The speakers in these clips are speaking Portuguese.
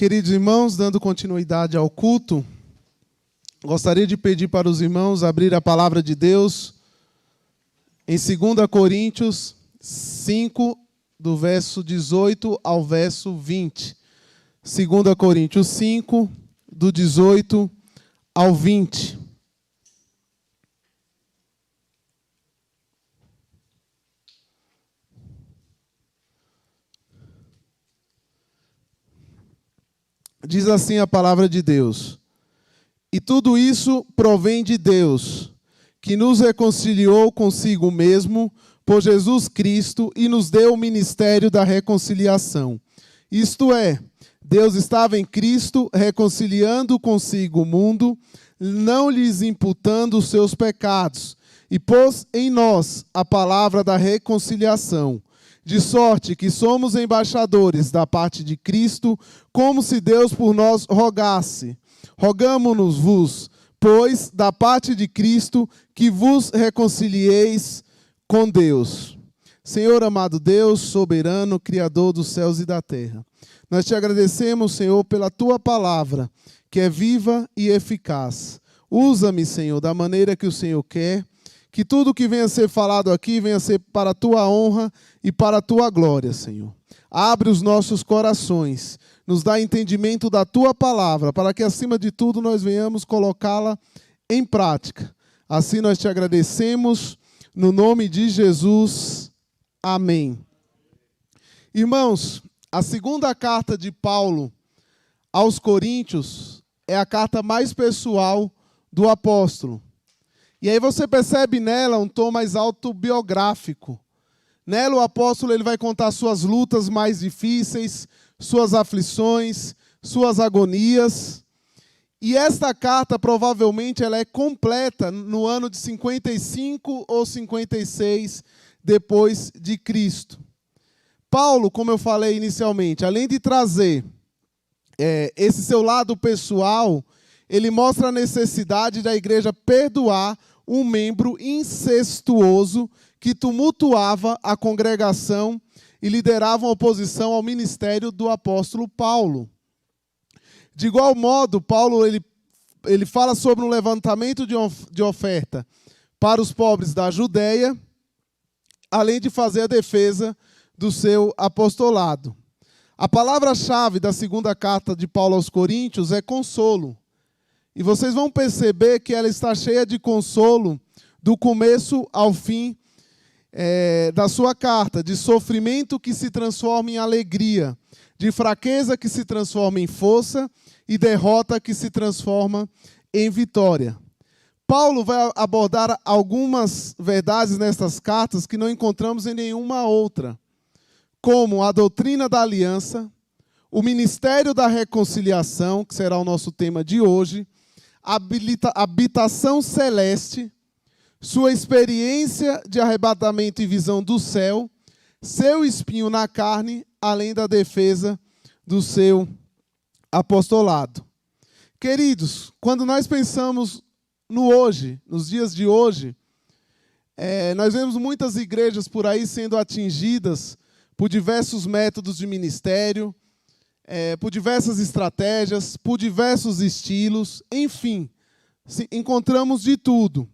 Queridos irmãos, dando continuidade ao culto, gostaria de pedir para os irmãos abrir a palavra de Deus em 2 Coríntios 5, do verso 18 ao verso 20. 2 Coríntios 5, do 18 ao 20. Diz assim a palavra de Deus: e tudo isso provém de Deus, que nos reconciliou consigo mesmo por Jesus Cristo e nos deu o ministério da reconciliação. Isto é, Deus estava em Cristo reconciliando consigo o mundo, não lhes imputando os seus pecados, e pôs em nós a palavra da reconciliação. De sorte que somos embaixadores da parte de Cristo, como se Deus por nós rogasse. Rogamo-nos-vos, pois, da parte de Cristo, que vos reconcilieis com Deus. Senhor amado Deus, soberano, Criador dos céus e da terra, nós te agradecemos, Senhor, pela tua palavra, que é viva e eficaz. Usa-me, Senhor, da maneira que o Senhor quer, que tudo que venha a ser falado aqui venha a ser para a tua honra e para a tua glória, Senhor. Abre os nossos corações, nos dá entendimento da tua palavra, para que, acima de tudo, nós venhamos colocá-la em prática. Assim nós te agradecemos, no nome de Jesus. Amém. Irmãos, a segunda carta de Paulo aos Coríntios é a carta mais pessoal do apóstolo. E aí você percebe nela um tom mais autobiográfico. Nela o apóstolo ele vai contar suas lutas mais difíceis, suas aflições, suas agonias. E esta carta provavelmente ela é completa no ano de 55 ou 56 depois de Cristo. Paulo, como eu falei inicialmente, além de trazer esse seu lado pessoal, ele mostra a necessidade da igreja perdoar um membro incestuoso que tumultuava a congregação e liderava uma oposição ao ministério do apóstolo Paulo. De igual modo, Paulo ele fala sobre um levantamento de oferta para os pobres da Judéia, além de fazer a defesa do seu apostolado. A palavra-chave da segunda carta de Paulo aos Coríntios é consolo. E vocês vão perceber que ela está cheia de consolo do começo ao fim da sua carta, de sofrimento que se transforma em alegria, de fraqueza que se transforma em força e derrota que se transforma em vitória. Paulo vai abordar algumas verdades nestas cartas que não encontramos em nenhuma outra, como a doutrina da aliança, o ministério da reconciliação, que será o nosso tema de hoje, habitação celeste, sua experiência de arrebatamento e visão do céu, seu espinho na carne, além da defesa do seu apostolado. Queridos, quando nós pensamos no hoje, nos dias de hoje, nós vemos muitas igrejas por aí sendo atingidas por diversos métodos de ministério, por diversas estratégias, por diversos estilos, enfim, encontramos de tudo.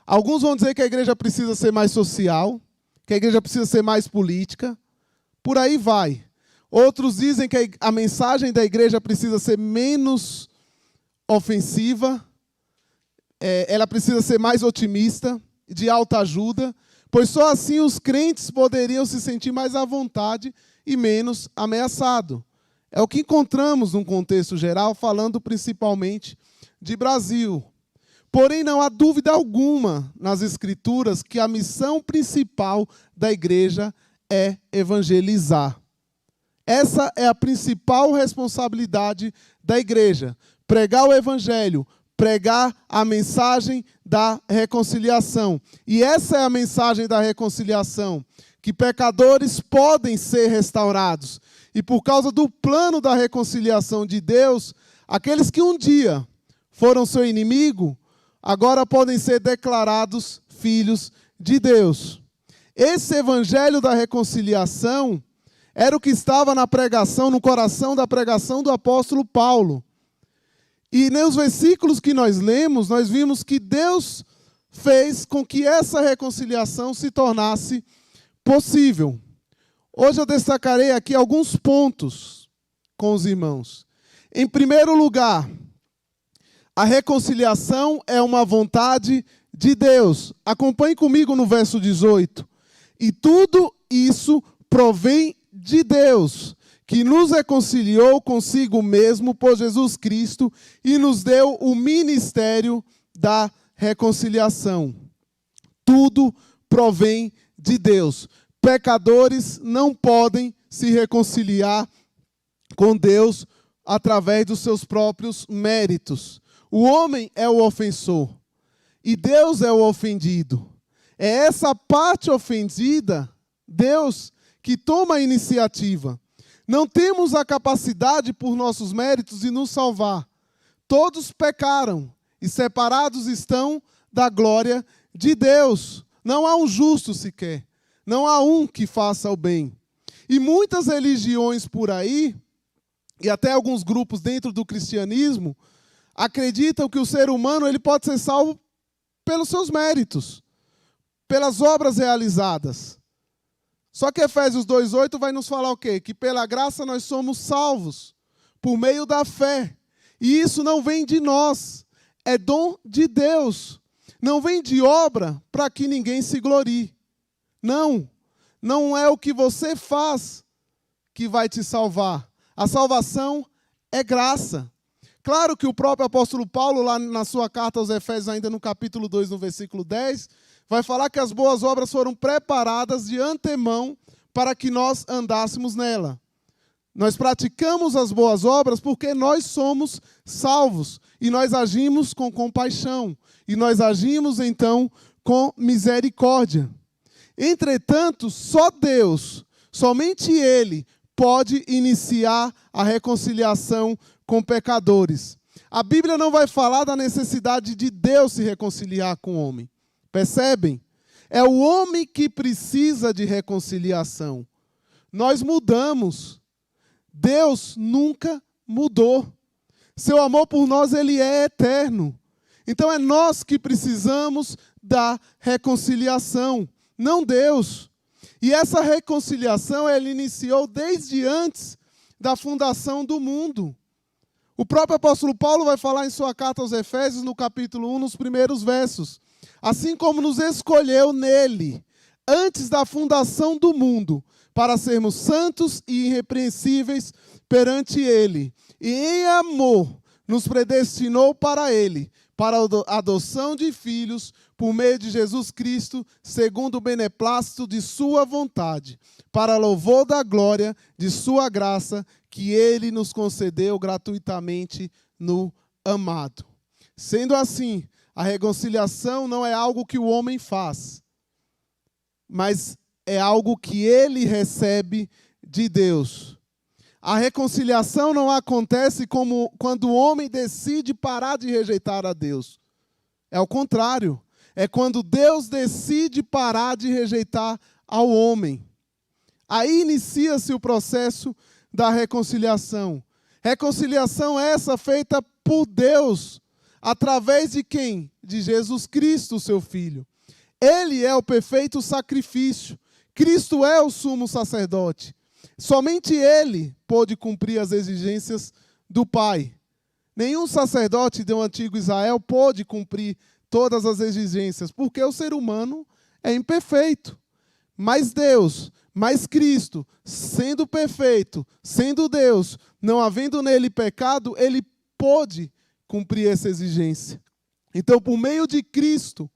Alguns vão dizer que a igreja precisa ser mais social, que a igreja precisa ser mais política, por aí vai. Outros dizem que a mensagem da igreja precisa ser menos ofensiva, ela precisa ser mais otimista, de alta ajuda, pois só assim os crentes poderiam se sentir mais à vontade e menos ameaçados. É o que encontramos num contexto geral, falando principalmente de Brasil. Porém, não há dúvida alguma nas Escrituras que a missão principal da igreja é evangelizar. Essa é a principal responsabilidade da igreja. Pregar o evangelho, pregar a mensagem da reconciliação. E essa é a mensagem da reconciliação, que pecadores podem ser restaurados. E por causa do plano da reconciliação de Deus, aqueles que um dia foram seu inimigo, agora podem ser declarados filhos de Deus. Esse evangelho da reconciliação Era o que estava na pregação, no coração da pregação do apóstolo Paulo. E nos versículos que nós lemos, nós vimos que Deus fez com que essa reconciliação se tornasse possível. Hoje eu destacarei aqui alguns pontos com os irmãos. Em primeiro lugar, a reconciliação é uma vontade de Deus. Acompanhe comigo no verso 18. E tudo isso provém de Deus, que nos reconciliou consigo mesmo por Jesus Cristo e nos deu o ministério da reconciliação. Tudo provém de Deus. Pecadores não podem se reconciliar com Deus através dos seus próprios méritos. O homem é o ofensor e Deus é o ofendido. É essa parte ofendida, Deus, que toma a iniciativa. Não temos a capacidade por nossos méritos de nos salvar. Todos pecaram e separados estão da glória de Deus. Não há um justo sequer. Não há um que faça o bem. E muitas religiões por aí, e até alguns grupos dentro do cristianismo, acreditam que o ser humano ele pode ser salvo pelos seus méritos, pelas obras realizadas. Só que Efésios 2:8 vai nos falar o quê? Que pela graça nós somos salvos, por meio da fé. E isso não vem de nós, é dom de Deus. Não vem de obra para que ninguém se glorie. Não é o que você faz que vai te salvar. A salvação é graça. Claro que o próprio apóstolo Paulo, lá na sua carta aos Efésios, ainda no capítulo 2, no versículo 10, vai falar que as boas obras foram preparadas de antemão para que nós andássemos nela. Nós praticamos as boas obras porque nós somos salvos e nós agimos com compaixão e nós agimos então com misericórdia. Entretanto, só Deus, somente Ele, pode iniciar a reconciliação com pecadores. A Bíblia não vai falar da necessidade de Deus se reconciliar com o homem. Percebem? É o homem que precisa de reconciliação. Nós mudamos. Deus nunca mudou. Seu amor por nós, ele é eterno. Então é nós que precisamos da reconciliação, não Deus. E essa reconciliação, ela iniciou desde antes da fundação do mundo. O próprio apóstolo Paulo vai falar em sua carta aos Efésios, no capítulo 1, nos primeiros versos. Assim como nos escolheu nele, antes da fundação do mundo, para sermos santos e irrepreensíveis perante ele. E em amor nos predestinou para ele, para a adoção de filhos, por meio de Jesus Cristo, segundo o beneplácito de sua vontade, para louvor da glória de sua graça, que ele nos concedeu gratuitamente no amado. Sendo assim, a reconciliação não é algo que o homem faz, mas é algo que ele recebe de Deus. A reconciliação não acontece como quando o homem decide parar de rejeitar a Deus. É o contrário. É quando Deus decide parar de rejeitar ao homem. Aí inicia-se o processo da reconciliação. Reconciliação essa feita por Deus, através de quem? De Jesus Cristo, seu Filho. Ele é o perfeito sacrifício. Cristo é o sumo sacerdote. Somente ele pôde cumprir as exigências do Pai. Nenhum sacerdote do antigo Israel pôde cumprir todas as exigências, porque o ser humano é imperfeito. Mas Deus, mas Cristo, sendo perfeito, sendo Deus, não havendo nele pecado, ele pôde cumprir essa exigência. Então, por meio de Cristo,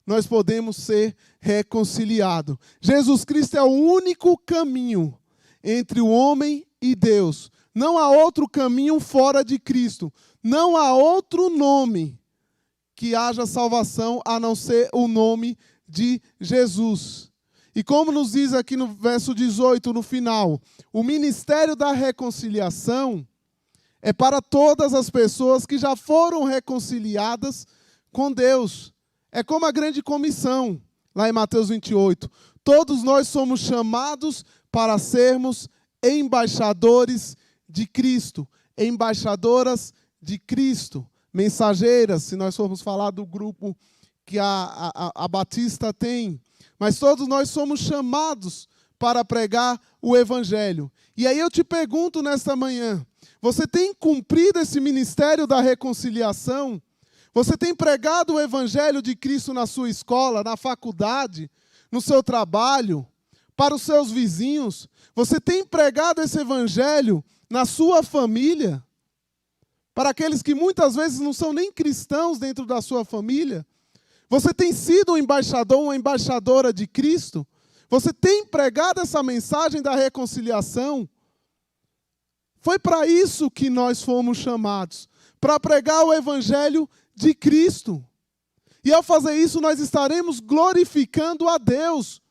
nós podemos ser reconciliados. Jesus Cristo é o único caminho entre o homem e Deus. Não há outro caminho fora de Cristo. Não há outro nome que haja salvação a não ser o nome de Jesus. E como nos diz aqui no verso 18, no final, o ministério da reconciliação é para todas as pessoas que já foram reconciliadas com Deus. É como a grande comissão, lá em Mateus 28. Todos nós somos chamados para sermos embaixadores de Cristo, embaixadoras de Cristo, mensageiras, se nós formos falar do grupo que a Batista tem. Mas todos nós somos chamados para pregar o Evangelho. E aí eu te pergunto nesta manhã, você tem cumprido esse ministério da reconciliação? Você tem pregado o Evangelho de Cristo na sua escola, na faculdade, no seu trabalho, para os seus vizinhos? Você tem pregado esse Evangelho na sua família? Para aqueles que muitas vezes não são nem cristãos dentro da sua família? Você tem sido um embaixador, uma embaixadora de Cristo? Você tem pregado essa mensagem da reconciliação? Foi para isso que nós fomos chamados, para pregar o Evangelho de Cristo. E ao fazer isso, nós estaremos glorificando a Deus.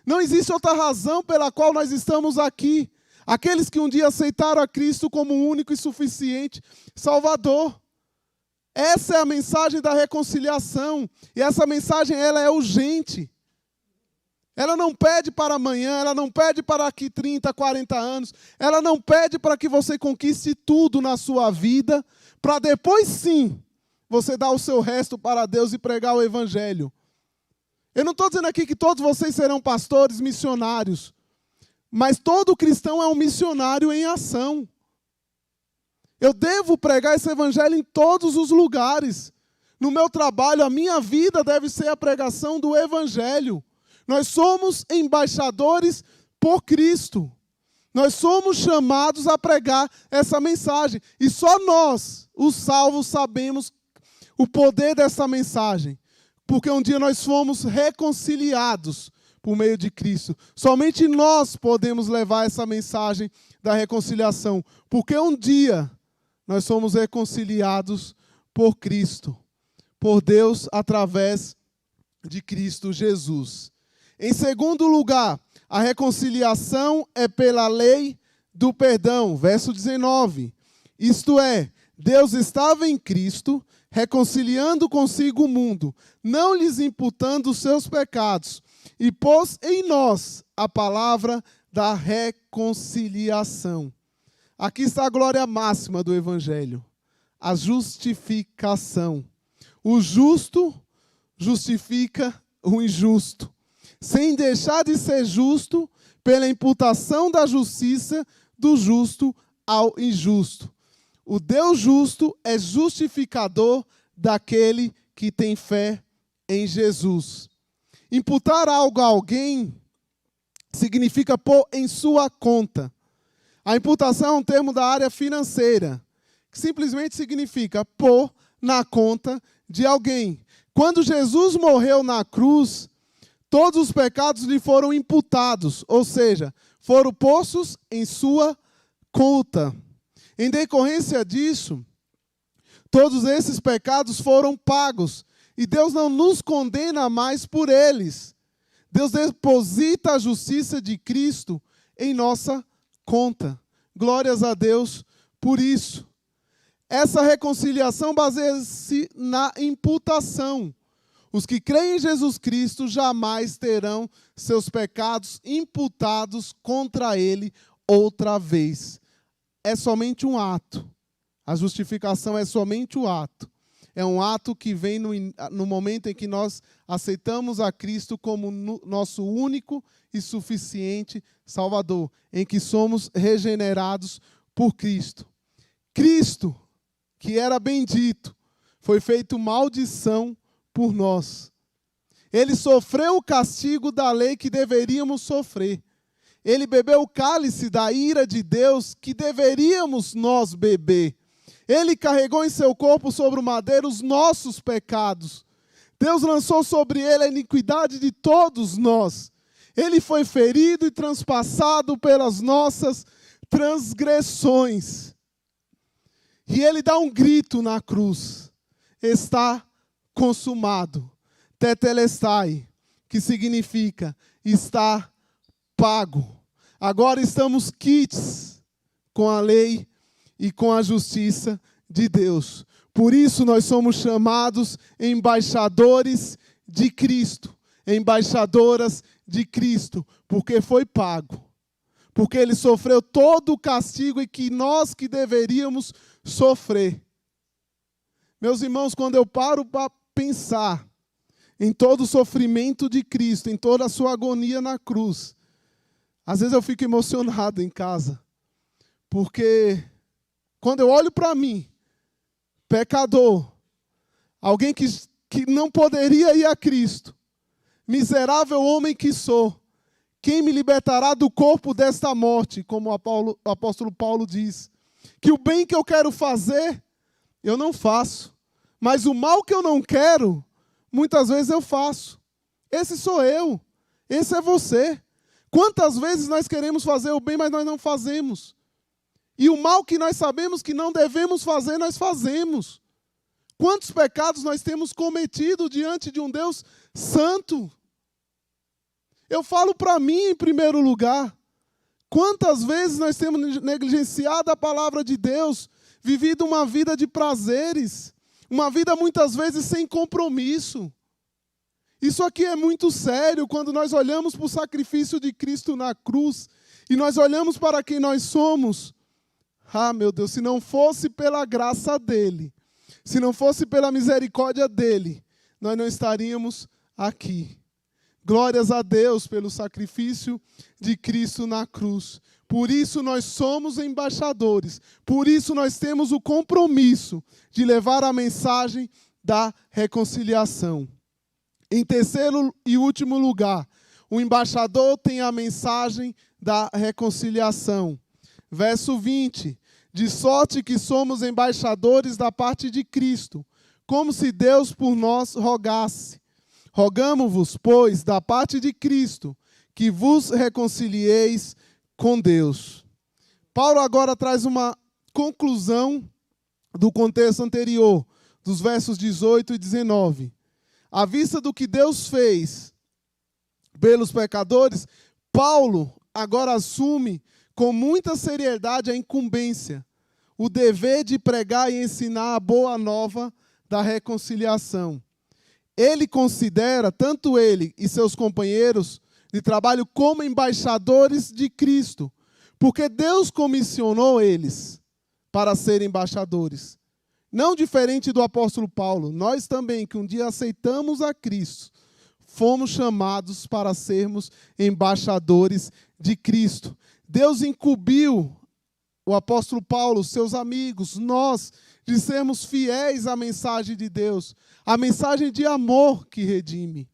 Não existe outra razão pela qual nós estamos aqui. Aqueles que um dia aceitaram a Cristo como o único e suficiente Salvador. Essa é a mensagem da reconciliação. E essa mensagem, ela é urgente. Ela não pede para amanhã, ela não pede para daqui 30, 40 anos. Ela não pede para que você conquiste tudo na sua vida, para depois sim, você dar o seu resto para Deus e pregar o Evangelho. Eu não estou dizendo aqui que todos vocês serão pastores, missionários. Mas todo cristão é um missionário em ação. Eu devo pregar esse Evangelho em todos os lugares. No meu trabalho, a minha vida deve ser a pregação do Evangelho. Nós somos embaixadores por Cristo. Nós somos chamados a pregar essa mensagem. E só nós, os salvos, sabemos o poder dessa mensagem. Porque um dia nós fomos reconciliados por meio de Cristo. Somente nós podemos levar essa mensagem da reconciliação. Porque um dia nós somos reconciliados por Cristo. Por Deus através de Cristo Jesus. Em segundo lugar, a reconciliação é pela lei do perdão. Verso 19. Isto é, Deus estava em Cristo, reconciliando consigo o mundo, não lhes imputando os seus pecados, e pôs em nós a palavra da reconciliação. Aqui está a glória máxima do Evangelho, a justificação. O justo justifica o injusto, sem deixar de ser justo pela imputação da justiça do justo ao injusto. O Deus justo é justificador daquele que tem fé em Jesus. Imputar algo a alguém significa pôr em sua conta. A imputação é um termo da área financeira, que simplesmente significa pôr na conta de alguém. Quando Jesus morreu na cruz, todos os pecados lhe foram imputados, ou seja, foram postos em sua conta. Em decorrência disso, todos esses pecados foram pagos, e Deus não nos condena mais por eles. Deus deposita a justiça de Cristo em nossa conta. Glórias a Deus por isso. Essa reconciliação baseia-se na imputação. Os que creem em Jesus Cristo jamais terão seus pecados imputados contra ele outra vez. É somente um ato. A justificação é somente o ato. É um ato que vem no momento em que nós aceitamos a Cristo como nosso único e suficiente Salvador, em que somos regenerados por Cristo. Cristo, que era bendito, foi feito maldição por nós. Ele sofreu o castigo da lei que deveríamos sofrer. Ele bebeu o cálice da ira de Deus que deveríamos nós beber. Ele carregou em seu corpo sobre o madeiro os nossos pecados. Deus lançou sobre ele a iniquidade de todos nós. Ele foi ferido e transpassado pelas nossas transgressões. E ele dá um grito na cruz. Está consumado. Tetelestai, que significa está pago. Agora estamos quites com a lei e com a justiça de Deus. Por isso nós somos chamados embaixadores de Cristo, embaixadoras de Cristo, porque foi pago. porque ele sofreu todo o castigo e que nós que deveríamos sofrer. Meus irmãos, quando eu paro para pensar em todo o sofrimento de Cristo, em toda a sua agonia na cruz, às vezes eu fico emocionado em casa, porque quando eu olho para mim, pecador, alguém que não poderia ir a Cristo, miserável homem que sou, quem me libertará do corpo desta morte, como o apóstolo Paulo diz, que o bem que eu quero fazer, eu não faço, mas o mal que eu não quero, muitas vezes eu faço. Esse sou eu, esse é você. Quantas vezes nós queremos fazer o bem, mas nós não fazemos? E o mal que nós sabemos que não devemos fazer, nós fazemos. Quantos pecados nós temos cometido diante de um Deus santo? Eu falo para mim em primeiro lugar. Quantas vezes nós temos negligenciado a palavra de Deus, vivido uma vida de prazeres, uma vida muitas vezes sem compromisso. Isso aqui é muito sério quando nós olhamos para o sacrifício de Cristo na cruz e nós olhamos para quem nós somos. Ah, meu Deus, se não fosse pela graça dele, se não fosse pela misericórdia dele, nós não estaríamos aqui. Glórias a Deus pelo sacrifício de Cristo na cruz. Por isso nós somos embaixadores. Por isso nós temos o compromisso de levar a mensagem da reconciliação. Em terceiro e último lugar, o embaixador tem a mensagem da reconciliação. Verso 20. De sorte que somos embaixadores da parte de Cristo, como se Deus por nós rogasse. Rogamo-vos, pois, da parte de Cristo, que vos reconcilieis com Deus. Paulo agora traz uma conclusão do contexto anterior, dos versos 18 e 19. À vista do que Deus fez pelos pecadores, Paulo agora assume com muita seriedade a incumbência, o dever de pregar e ensinar a boa nova da reconciliação. Ele considera, tanto ele e seus companheiros de trabalho, como embaixadores de Cristo, porque Deus comissionou eles para serem embaixadores. Não diferente do apóstolo Paulo, nós também, que um dia aceitamos a Cristo, fomos chamados para sermos embaixadores de Cristo. Deus incumbiu o apóstolo Paulo, seus amigos, nós, de sermos fiéis à mensagem de Deus, a mensagem de amor que redime.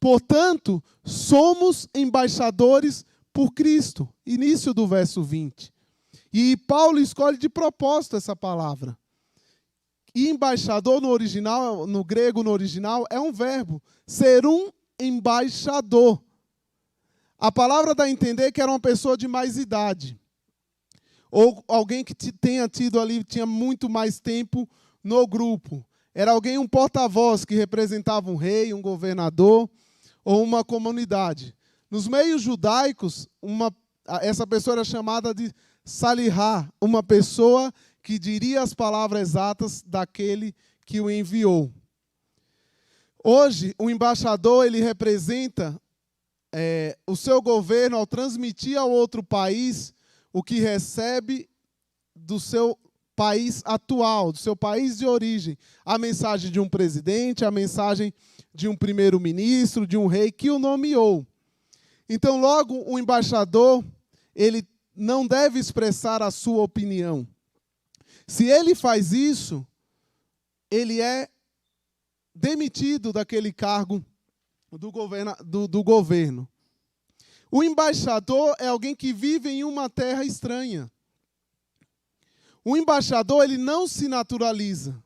Portanto, somos embaixadores por Cristo. Início do verso 20. E Paulo escolhe de propósito essa palavra. E embaixador no original, no grego no original, é um verbo. Ser um embaixador. A palavra dá a entender que era uma pessoa de mais idade. Ou alguém que tenha tido ali, tinha muito mais tempo no grupo. Era alguém, um porta-voz que representava um rei, um governador ou uma comunidade. Nos meios judaicos, essa pessoa era chamada de salihá, uma pessoa que diria as palavras exatas daquele que o enviou. Hoje, o embaixador ele representa o seu governo ao transmitir ao outro país o que recebe do seu país atual, do seu país de origem. A mensagem de um presidente, a mensagem de um primeiro-ministro, de um rei que o nomeou. Então, logo, o embaixador, ele não deve expressar a sua opinião. Se ele faz isso, ele é demitido daquele cargo do governo. O embaixador é alguém que vive em uma terra estranha. O embaixador, ele não se naturaliza.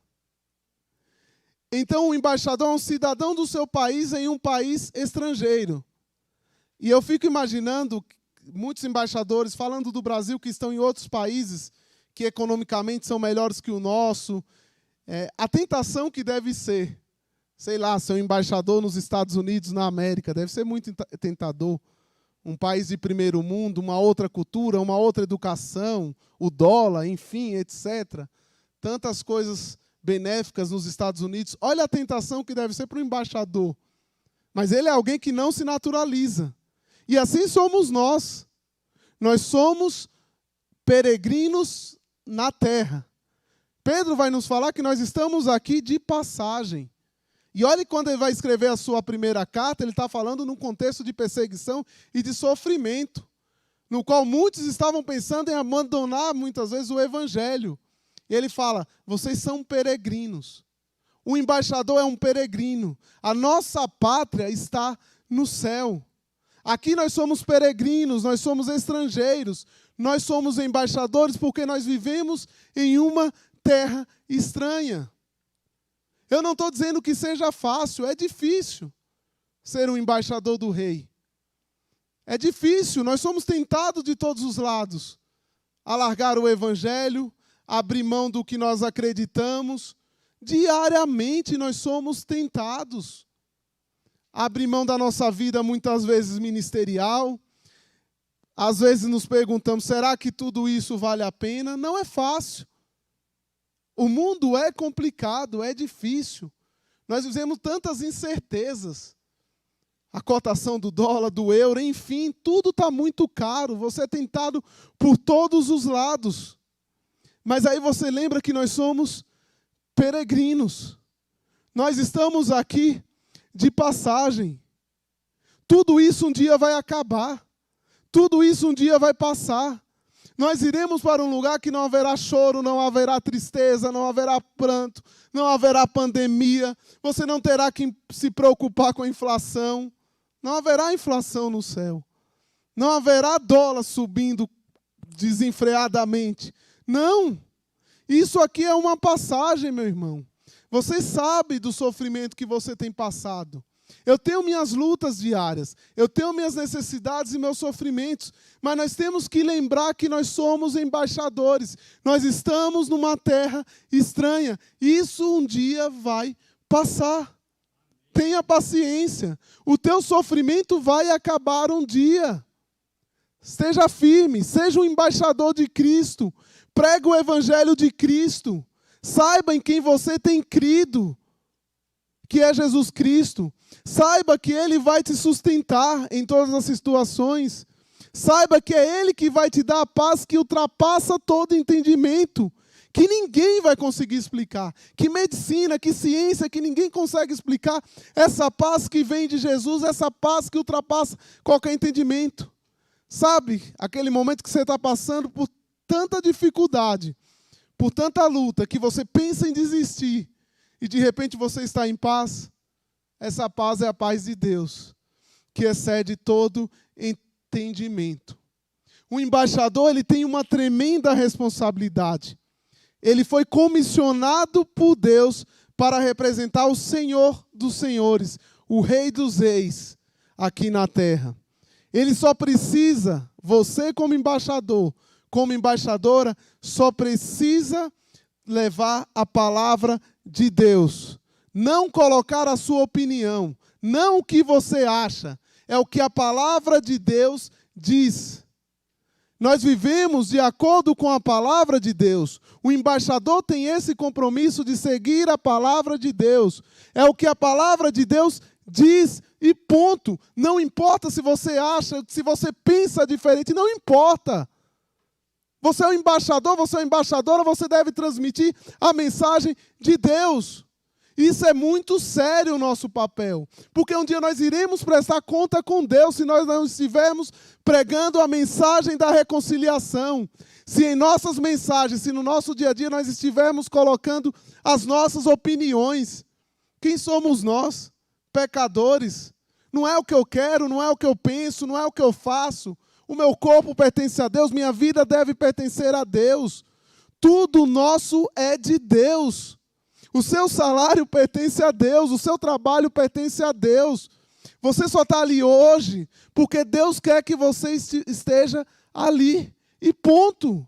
Então, o embaixador é um cidadão do seu país em um país estrangeiro. E eu fico imaginando muitos embaixadores falando do Brasil que estão em outros países que economicamente são melhores que o nosso. A tentação que deve ser, sei lá, ser um embaixador nos Estados Unidos, na América, deve ser muito tentador. Um país de primeiro mundo, uma outra cultura, uma outra educação, o dólar, enfim, etc. Tantas coisas benéficas nos Estados Unidos. Olha a tentação que deve ser para o embaixador. Mas ele é alguém que não se naturaliza. E assim somos nós. nós somos peregrinos na terra. Pedro vai nos falar que nós estamos aqui de passagem. E olhe, quando ele vai escrever a sua primeira carta, ele está falando num contexto de perseguição e de sofrimento, no qual muitos estavam pensando em abandonar, muitas vezes, o evangelho. E ele fala, vocês são peregrinos. O embaixador é um peregrino. A nossa pátria está no céu. Aqui nós somos peregrinos, nós somos estrangeiros, nós somos embaixadores porque nós vivemos em uma terra estranha. Eu não estou dizendo que seja fácil, é difícil ser um embaixador do rei. É difícil, nós somos tentados de todos os lados a largar o evangelho, abrir mão do que nós acreditamos. Diariamente nós somos tentados a abrir mão da nossa vida, muitas vezes ministerial. Às vezes nos perguntamos, será que tudo isso vale a pena? Não é fácil. O mundo é complicado, é difícil. Nós vivemos tantas incertezas. A cotação do dólar, do euro, enfim, tudo está muito caro. Você é tentado por todos os lados. Mas aí você lembra que nós somos peregrinos. Nós estamos aqui de passagem. Tudo isso um dia vai acabar. Tudo isso um dia vai passar. Nós iremos para um lugar que não haverá choro, não haverá tristeza, não haverá pranto, não haverá pandemia. Você não terá que se preocupar com a inflação. Não haverá inflação no céu. Não haverá dólar subindo desenfreadamente. Não. Isso aqui é uma passagem, meu irmão. Você sabe do sofrimento que você tem passado. Eu tenho minhas lutas diárias, eu tenho minhas necessidades e meus sofrimentos, mas nós temos que lembrar que nós somos embaixadores. Nós estamos numa terra estranha. Isso um dia vai passar. Tenha paciência. O teu sofrimento vai acabar um dia. Esteja firme, seja um embaixador de Cristo. Prega o evangelho de Cristo. Saiba em quem você tem crido, que é Jesus Cristo. Saiba que Ele vai te sustentar em todas as situações. Saiba que é Ele que vai te dar a paz que ultrapassa todo entendimento, que ninguém vai conseguir explicar. Que medicina, que ciência, que ninguém consegue explicar. Essa paz que vem de Jesus, essa paz que ultrapassa qualquer entendimento. Sabe, aquele momento que você está passando por tanta dificuldade, por tanta luta, que você pensa em desistir, e de repente você está em paz. Essa paz é a paz de Deus, que excede todo entendimento. O embaixador, ele tem uma tremenda responsabilidade. Ele foi comissionado por Deus para representar o Senhor dos senhores, o Rei dos reis, aqui na terra. Ele só precisa, você como embaixador, como embaixadora, só precisa levar a palavra de Deus. Não colocar a sua opinião, não o que você acha, é o que a palavra de Deus diz. Nós vivemos de acordo com a palavra de Deus. O embaixador tem esse compromisso de seguir a palavra de Deus. É o que a palavra de Deus diz e ponto. Não importa se você acha, se você pensa diferente, não importa. Você é um embaixador, você é uma embaixadora, você deve transmitir a mensagem de Deus. Isso é muito sério o nosso papel, porque um dia nós iremos prestar conta com Deus se nós não estivermos pregando a mensagem da reconciliação. Se em nossas mensagens, se no nosso dia a dia nós estivermos colocando as nossas opiniões. Quem somos nós? Pecadores. Não é o que eu quero, não é o que eu penso, não é o que eu faço. O meu corpo pertence a Deus, minha vida deve pertencer a Deus. Tudo nosso é de Deus. O seu salário pertence a Deus, o seu trabalho pertence a Deus. Você só está ali hoje porque Deus quer que você esteja ali. E ponto.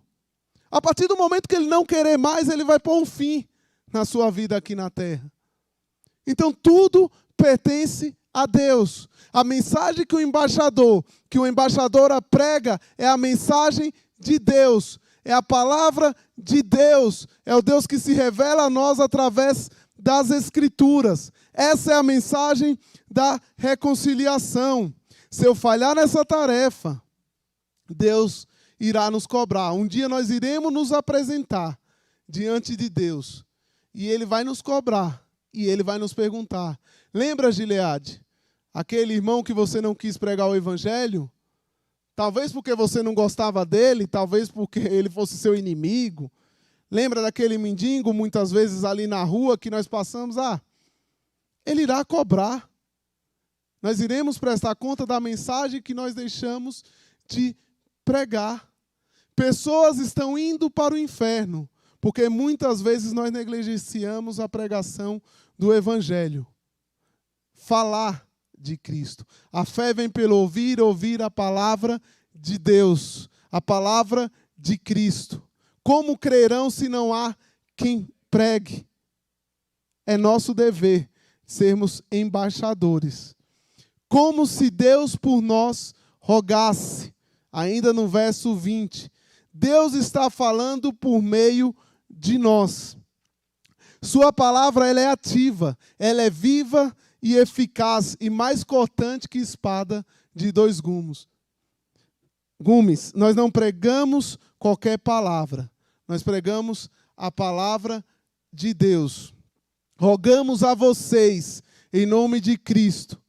A partir do momento que Ele não querer mais, Ele vai pôr um fim na sua vida aqui na terra. Então tudo pertence a Deus. A mensagem que a embaixadora prega é a mensagem de Deus. É a palavra de Deus. É o Deus que se revela a nós através das Escrituras. Essa é a mensagem da reconciliação. Se eu falhar nessa tarefa, Deus irá nos cobrar. Um dia nós iremos nos apresentar diante de Deus. E Ele vai nos cobrar. E Ele vai nos perguntar. Lembra, Gileade? Aquele irmão que você não quis pregar o evangelho? Talvez porque você não gostava dele. Talvez porque ele fosse seu inimigo. Lembra daquele mendigo, muitas vezes ali na rua que nós passamos? Ele irá cobrar. Nós iremos prestar conta da mensagem que nós deixamos de pregar. Pessoas estão indo para o inferno, porque muitas vezes nós negligenciamos a pregação do evangelho. Falar de Cristo. A fé vem pelo ouvir, ouvir a palavra de Deus, a palavra de Cristo. Como crerão se não há quem pregue? É nosso dever sermos embaixadores. Como se Deus por nós rogasse. Ainda no verso 20. Deus está falando por meio de nós. Sua palavra ela é ativa, ela é viva e eficaz e mais cortante que espada de 2 gumes. Nós não pregamos qualquer palavra. Nós pregamos a palavra de Deus. Rogamos a vocês, em nome de Cristo.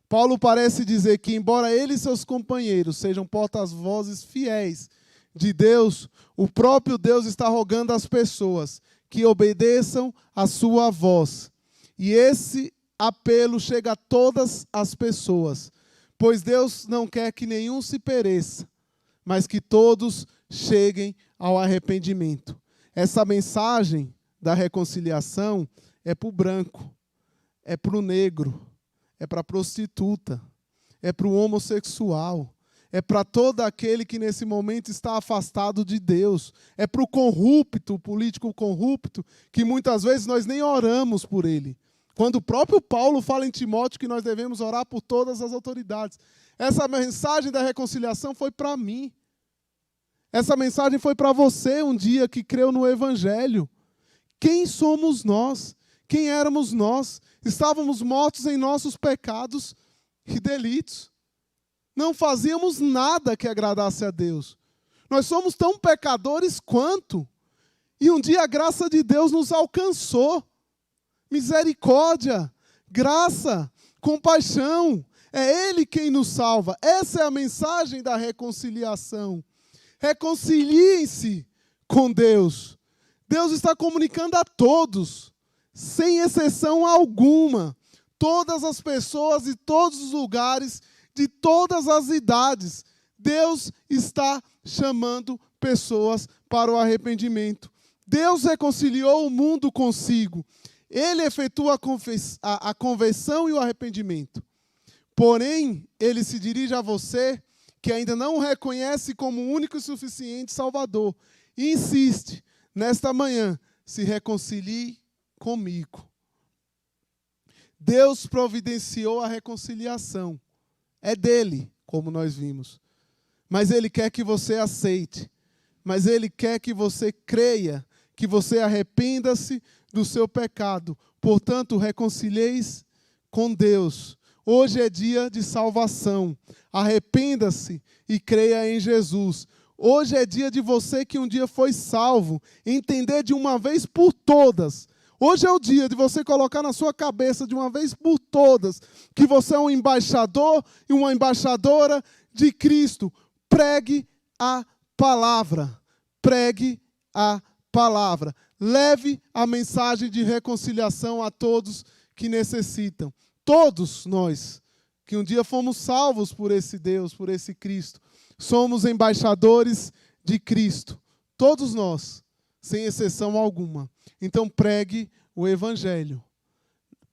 Paulo parece dizer que, embora ele e seus companheiros sejam porta-vozes fiéis de Deus, o próprio Deus está rogando às pessoas que obedeçam a sua voz. E esse apelo chega a todas as pessoas, pois Deus não quer que nenhum se pereça, mas que todos cheguem ao arrependimento. Essa mensagem da reconciliação é para o branco, é para o negro, é para a prostituta, é para o homossexual, é para todo aquele que nesse momento está afastado de Deus, é para o corrupto, o político corrupto, que muitas vezes nós nem oramos por ele. Quando o próprio Paulo fala em Timóteo que nós devemos orar por todas as autoridades. Essa mensagem da reconciliação foi para mim. Essa mensagem foi para você um dia que creu no Evangelho. Quem somos nós? Quem éramos nós? Estávamos mortos em nossos pecados e delitos. Não fazíamos nada que agradasse a Deus. Nós somos tão pecadores quanto. E um dia a graça de Deus nos alcançou. Misericórdia, graça, compaixão. É Ele quem nos salva. Essa é a mensagem da reconciliação. Reconciliem-se com Deus. Deus está comunicando a todos, sem exceção alguma. Todas as pessoas de todos os lugares, de todas as idades. Deus está chamando pessoas para o arrependimento. Deus reconciliou o mundo consigo. Ele efetua a conversão e o arrependimento. Porém, ele se dirige a você que ainda não o reconhece como único e suficiente Salvador. E insiste, nesta manhã, se reconcilie comigo. Deus providenciou a reconciliação. É dele, como nós vimos. Mas ele quer que você aceite. Mas ele quer que você creia, que você arrependa-se do seu pecado. Portanto, reconcilieis com Deus. Hoje é dia de salvação. Arrependa-se e creia em Jesus. Hoje é dia de você que um dia foi salvo, entender de uma vez por todas. Hoje é o dia de você colocar na sua cabeça de uma vez por todas que você é um embaixador e uma embaixadora de Cristo. Pregue a palavra. Pregue a palavra. Leve a mensagem de reconciliação a todos que necessitam. Todos nós, que um dia fomos salvos por esse Deus, por esse Cristo, somos embaixadores de Cristo. Todos nós, sem exceção alguma. Então pregue o Evangelho.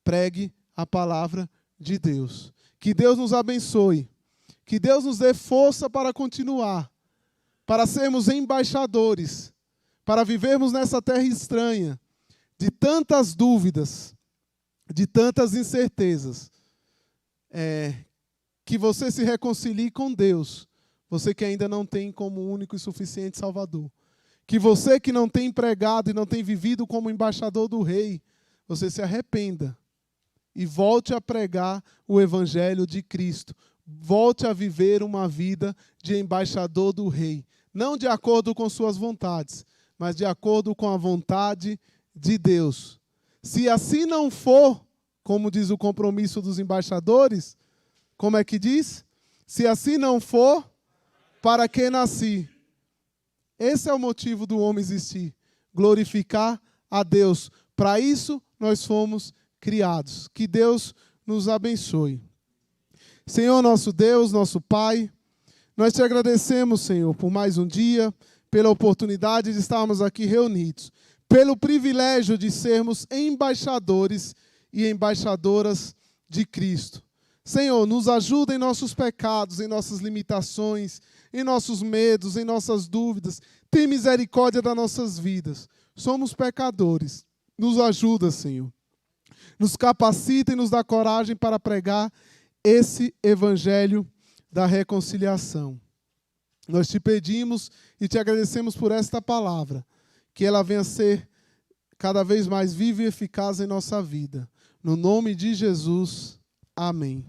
Pregue a palavra de Deus. Que Deus nos abençoe. Que Deus nos dê força para continuar. Para sermos embaixadores. Para vivermos nessa terra estranha. De tantas dúvidas. De tantas incertezas. Que você se reconcilie com Deus. Você que ainda não tem como único e suficiente Salvador. Que você que não tem pregado e não tem vivido como embaixador do Rei, você se arrependa e volte a pregar o Evangelho de Cristo. volte a viver uma vida de embaixador do Rei. Não de acordo com suas vontades, mas de acordo com a vontade de Deus. Se assim não for, como diz o compromisso dos embaixadores, como é que diz? Se assim não for, para que nasci? Esse é o motivo do homem existir. Glorificar a Deus. Para isso nós fomos criados. Que Deus nos abençoe. Senhor nosso Deus, nosso Pai, nós te agradecemos, Senhor, por mais um dia, pela oportunidade de estarmos aqui reunidos, pelo privilégio de sermos embaixadores e embaixadoras de Cristo. Senhor, nos ajuda em nossos pecados, em nossas limitações, em nossos medos, em nossas dúvidas. Tem misericórdia das nossas vidas. Somos pecadores. Nos ajuda, Senhor. Nos capacita e nos dá coragem para pregar esse evangelho da reconciliação. Nós te pedimos e te agradecemos por esta palavra, que ela venha ser cada vez mais viva e eficaz em nossa vida. No nome de Jesus, amém.